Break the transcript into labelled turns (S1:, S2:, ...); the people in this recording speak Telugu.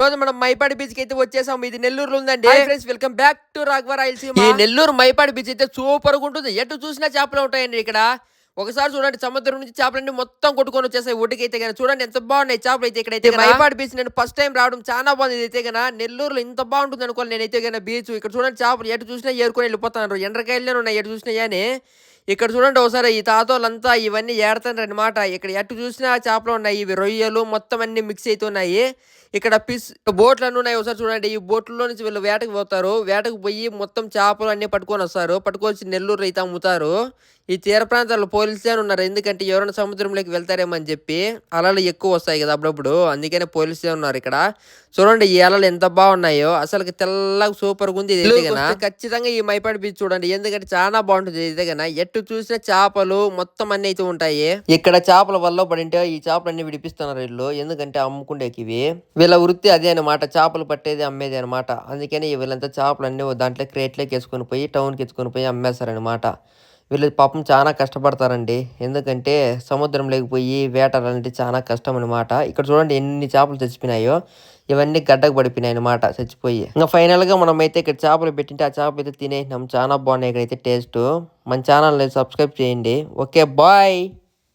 S1: రోజు మనం మైపాడి బీచ్ కి అయితే వచ్చేసాం. ఇది నెల్లూరులో ఉందండి. Friends, welcome back to Raghava Rayalaseema. ఈ నెల్లూరు మైపాడి బీచ్ అయితే సూపర్ గా ఉంటుంది. ఎటు చూసినా చేపలు ఉంటాయండి ఇక్కడ. ఒకసారి చూడండి, సముద్రం నుంచి చేపలన్నీ మొత్తం కొట్టుకొని వచ్చేసాయి ఒడ్డుకైతే కానీ. చూడండి ఎంత బాగున్నాయి చేపలు అయితే ఇక్కడైతే. మైపాడి బీచ్ నేను ఫస్ట్ టైం రావడం చాలా బాగుంది. ఇదైతే కన్నా నెల్లూరులో ఇంత బాగుంటుంది అనుకోవాలి నేనైతే కన్నా బీచ్. ఇక్కడ చూడండి చేపలు ఎటు చూసినా ఏరుకొని వెళ్ళిపోతున్నారు. ఎండ్రకాయలనే ఉన్నాయి ఎటు చూసినా కానీ. ఇక్కడ చూడండి ఒకసారి ఈ తాతోళ్ళంతా ఇవన్నీ ఏడతారు అనమాట. ఇక్కడ ఎటు చూసినా చేపలు ఉన్నాయి. ఇవి రొయ్యలు మొత్తం అన్ని మిక్స్ అవుతున్నాయి. ఇక్కడ బోట్లు అన్నీ ఉన్నాయి. ఒకసారి చూడండి, ఈ బోట్లలో నుంచి వీళ్ళు వేటకు పోతారు. వేటకు పోయి మొత్తం చేపలు అన్ని పట్టుకొని వస్తారు. పట్టుకొచ్చి నెల్లూరు అయితే అమ్ముతారు. ఈ తీర ప్రాంతాల్లో పోలీసులే ఉన్నారు. ఎందుకంటే ఎవరైనా సముద్రంలోకి వెళ్తారేమో అని చెప్పి అలలు ఎక్కువ వస్తాయి కదా అప్పుడప్పుడు. అందుకనే పోలీసులే ఉన్నారు ఇక్కడ. చూడండి ఈ అలలు ఎంత బాగున్నాయో. అసలు తెల్లగా సూపర్ గా ఉంది. ఖచ్చితంగా ఈ మైపాడు బీచ్ చూడండి, ఎందుకంటే చాలా బాగుంటుంది. ఇదిగన ఎట్టు చూసిన చేపలు మొత్తం అన్ని అయితే ఉంటాయి. ఇక్కడ చేపల వల్ల పడింటే ఈ చేపలన్నీ విడిపిస్తున్నారు వీళ్ళు, ఎందుకంటే అమ్ముకుండేకి ఇవి. వీళ్ళ వృత్తి అదే అనమాట, చేపలు పట్టేది అమ్మేది అనమాట. అందుకని వీళ్ళంతా చేపలన్నీ దాంట్లో క్రేట్లోకి వేసుకొని పోయి టౌన్కి ఎత్తుకొని పోయి అమ్మేస్తారనమాట. వీళ్ళు పాపం చాలా కష్టపడతారండి, ఎందుకంటే సముద్రం లేకపోయి వేటాలంటే చాలా కష్టం అనమాట. ఇక్కడ చూడండి ఎన్ని చేపలు చచ్చిపోయినాయో. ఇవన్నీ గడ్డకు పడిపోయినాయి అనమాట చచ్చిపోయి. ఇంకా ఫైనల్ గా మనం అయితే ఇక్కడ చేపలు పెట్టింటే ఆ చేపలు అయితే తినేసినాం. చాలా బాగున్నాయి ఇక్కడైతే టేస్ట్. మన ఛానల్ సబ్స్క్రైబ్ చేయండి. Okay, bye.